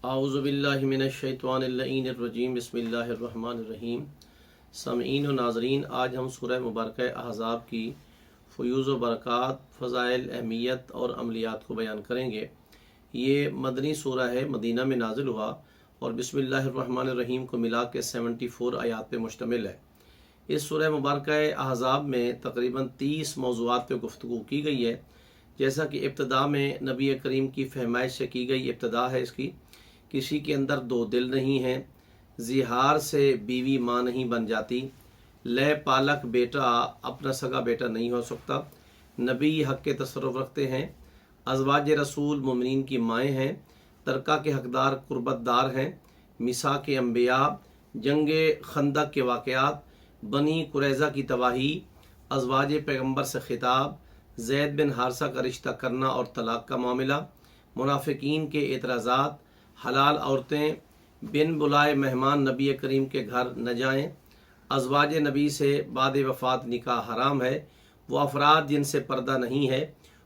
اعوذ باللہ من الشیطان اللعین الرجیم بسم اللہ الرحمن الرحیم۔ سامعین و ناظرین، آج ہم سورہ مبارکہ احزاب کی فیوز و برکات، فضائل، اہمیت اور عملیات کو بیان کریں گے۔ یہ مدنی سورہ ہے، مدینہ میں نازل ہوا اور بسم اللہ الرحمن الرحیم کو ملا کے 74 آیات پہ مشتمل ہے۔ اس سورہ مبارکہ احزاب میں تقریباً 30 موضوعات پہ گفتگو کی گئی ہے، جیسا کہ ابتدا میں نبی کریم کی فہمائش سے کی گئی ابتدا ہے اس کی۔ کسی کے اندر دو دل نہیں ہیں، زہار سے بیوی ماں نہیں بن جاتی، لے پالک بیٹا اپنا سگا بیٹا نہیں ہو سکتا، نبی حق کے تصرف رکھتے ہیں، ازواج رسول مومنین کی مائیں ہیں، ترکہ کے حقدار قربت دار ہیں، میثاق کے انبیاء، جنگ خندق کے واقعات، بنی قریظہ کی تباہی، ازواج پیغمبر سے خطاب، زید بن حارثہ کا رشتہ کرنا اور طلاق کا معاملہ، منافقین کے اعتراضات، حلال عورتیں، بن بلائے مہمان نبی کریم کے گھر نہ جائیں، ازواج نبی سے بعد وفات نکاح حرام ہے، وہ افراد جن سے پردہ نہیں ہے،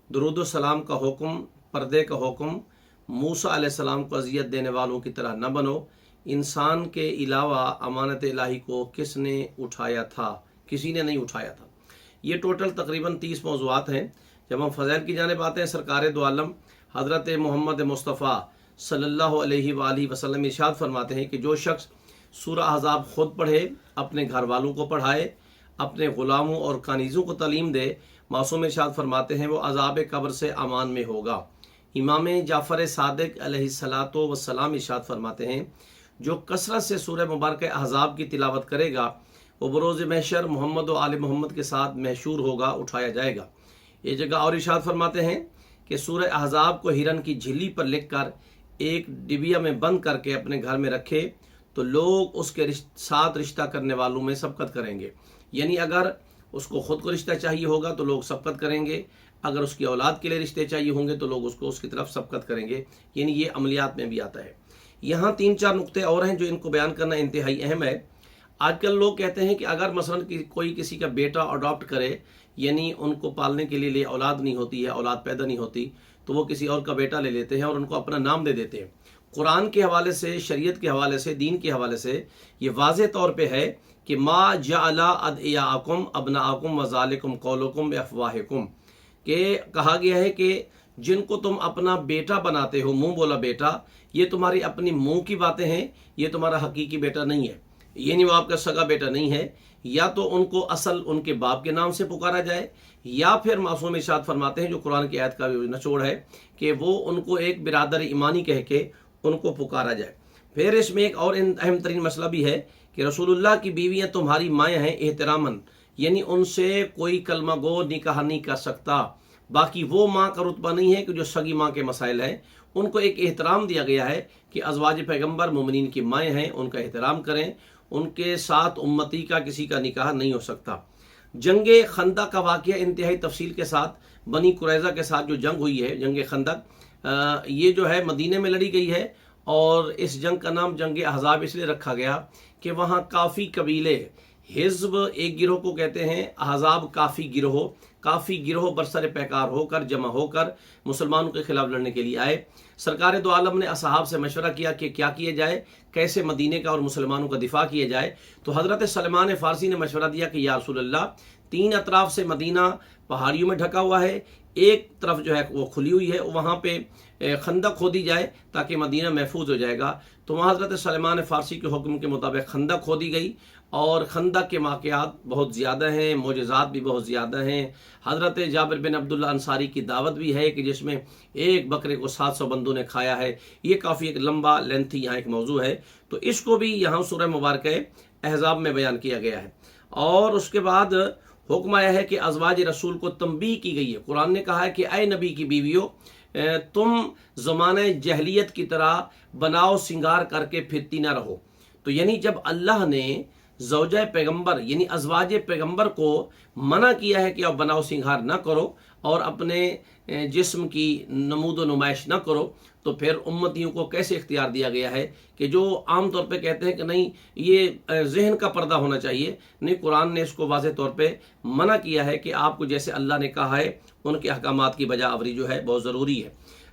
درود و سلام کا حکم، پردے کا حکم، موسیٰ علیہ السلام کو اذیت دینے والوں کی طرح نہ بنو، انسان کے علاوہ امانت الہی کو کس نے اٹھایا تھا؟ کسی نے نہیں اٹھایا تھا۔ یہ ٹوٹل تقریباً 30 موضوعات ہیں۔ جب ہم فضائل کی جانب آتے ہیں، سرکار دو عالم حضرت محمد مصطفیٰ صلی اللہ علیہ وآلہ وسلم ارشاد فرماتے ہیں کہ جو شخص سورہ احزاب خود پڑھے، اپنے گھر والوں کو پڑھائے، اپنے غلاموں اور کنیزوں کو تعلیم دے، معصوم ارشاد فرماتے ہیں وہ عذاب قبر سے امان میں ہوگا۔ امام جعفر صادق علیہ السلام ارشاد فرماتے ہیں جو کثرت سے سورہ مبارکہ احزاب کی تلاوت کرے گا وہ بروز محشر محمد و آل محمد کے ساتھ محشور ہوگا، اٹھایا جائے گا۔ یہ جگہ اور ارشاد فرماتے ہیں کہ سورہ احزاب کو ہرن کی جھلی پر لکھ کر ایک ڈبیا میں بند کر کے اپنے گھر میں رکھے تو لوگ اس کے ساتھ رشتہ کرنے والوں میں سبقت کریں گے۔ یعنی اگر اس کو خود کو رشتہ چاہیے ہوگا تو لوگ سبقت کریں گے، اگر اس کی اولاد کے لیے رشتے چاہیے ہوں گے تو لوگ اس کی طرف سبقت کریں گے۔ یعنی یہ عملیات میں بھی آتا ہے۔ یہاں 3-4 نقطے اور ہیں جو ان کو بیان کرنا انتہائی اہم ہے۔ آج کل لوگ کہتے ہیں کہ اگر مثلا کوئی کسی کا بیٹا اڈاپٹ کرے، یعنی ان کو پالنے کے لیے اولاد نہیں ہوتی ہے، اولاد پیدا نہیں ہوتی، تو وہ کسی اور کا بیٹا لے لیتے ہیں اور ان کو اپنا نام دے دیتے ہیں۔ قرآن کے حوالے سے، شریعت کے حوالے سے، دین کے حوالے سے یہ واضح طور پہ ہے کہ ما جعل ادعیاءکم ابناءکم وذالکم قولکم بافواہکم، کہ کہا گیا ہے کہ جن کو تم اپنا بیٹا بناتے ہو، منہ بولا بیٹا، یہ تمہاری اپنی منہ کی باتیں ہیں، یہ تمہارا حقیقی بیٹا نہیں ہے، یعنی وہ آپ کا سگا بیٹا نہیں ہے۔ یا تو ان کو اصل ان کے باپ کے نام سے پکارا جائے، یا پھر معصوم ارشاد فرماتے ہیں جو قرآن کی آیت کا نچوڑ ہے کہ وہ ان کو ایک برادر ایمانی کہہ کے ان کو پکارا جائے۔ پھر اس میں ایک اور اہم ترین مسئلہ بھی ہے کہ رسول اللہ کی بیویاں تمہاری مائیں ہیں احتراماً، یعنی ان سے کوئی کلمہ گو نکاح نہیں کر سکتا۔ باقی وہ ماں کا رتبہ نہیں ہے کہ جو سگی ماں کے مسائل ہیں، ان کو ایک احترام دیا گیا ہے کہ ازواج پیغمبر مومنین کی مائیں ہیں، ان کا احترام کریں، ان کے ساتھ امتی کا کسی کا نکاح نہیں ہو سکتا۔ جنگ خندق کا واقعہ انتہائی تفصیل کے ساتھ، بنی قریظہ کے ساتھ جو جنگ ہوئی ہے، جنگ خندق، یہ جو ہے مدینے میں لڑی گئی ہے، اور اس جنگ کا نام جنگ احزاب اس لیے رکھا گیا کہ وہاں کافی قبیلے، حزب ایک گروہ کو کہتے ہیں، احزاب کافی گروہ برسر پیکار ہو کر جمع ہو کر مسلمانوں کے خلاف لڑنے کے لیے آئے۔ سرکار دو عالم نے اصحاب سے مشورہ کیا کہ کیا کیا جائے، کیسے مدینے کا اور مسلمانوں کا دفاع کیا جائے۔ تو حضرت سلمان فارسی نے مشورہ دیا کہ یا رسول اللہ، 3 اطراف سے مدینہ پہاڑیوں میں ڈھکا ہوا ہے، ایک طرف جو ہے وہ کھلی ہوئی ہے، وہاں پہ خندق کھودی جائے تاکہ مدینہ محفوظ ہو جائے گا۔ تو وہاں حضرت سلمان فارسی کے حکم کے مطابق خندق کھودی گئی، اور خندق کے واقعات بہت زیادہ ہیں، معجزات بھی بہت زیادہ ہیں۔ حضرت جابر بن عبداللہ انصاری کی دعوت بھی ہے کہ جس میں ایک بکرے کو 700 بندوں نے کھایا ہے۔ یہ کافی ایک لمبا لینتھی یہاں ایک موضوع ہے، تو اس کو بھی یہاں سورہ مبارکہ احزاب میں بیان کیا گیا ہے۔ اور اس کے بعد حکم آیا ہے کہ ازواج رسول کو تنبیہ کی گئی ہے۔ قرآن نے کہا ہے کہ اے نبی کی بیویوں، تم زمانہ جہلیت کی طرح بناؤ سنگار کر کے پھرتی نہ رہو۔ تو یعنی جب اللہ نے زوجہ پیغمبر یعنی ازواج پیغمبر کو منع کیا ہے کہ آپ بناؤ سنگار نہ کرو اور اپنے جسم کی نمود و نمائش نہ کرو، تو پھر امتیوں کو کیسے اختیار دیا گیا ہے کہ جو عام طور پہ کہتے ہیں کہ نہیں یہ ذہن کا پردہ ہونا چاہیے، نہیں، قرآن نے اس کو واضح طور پہ منع کیا ہے کہ آپ کو جیسے اللہ نے کہا ہے ان کے احکامات کی بجا آوری جو ہے بہت ضروری ہے۔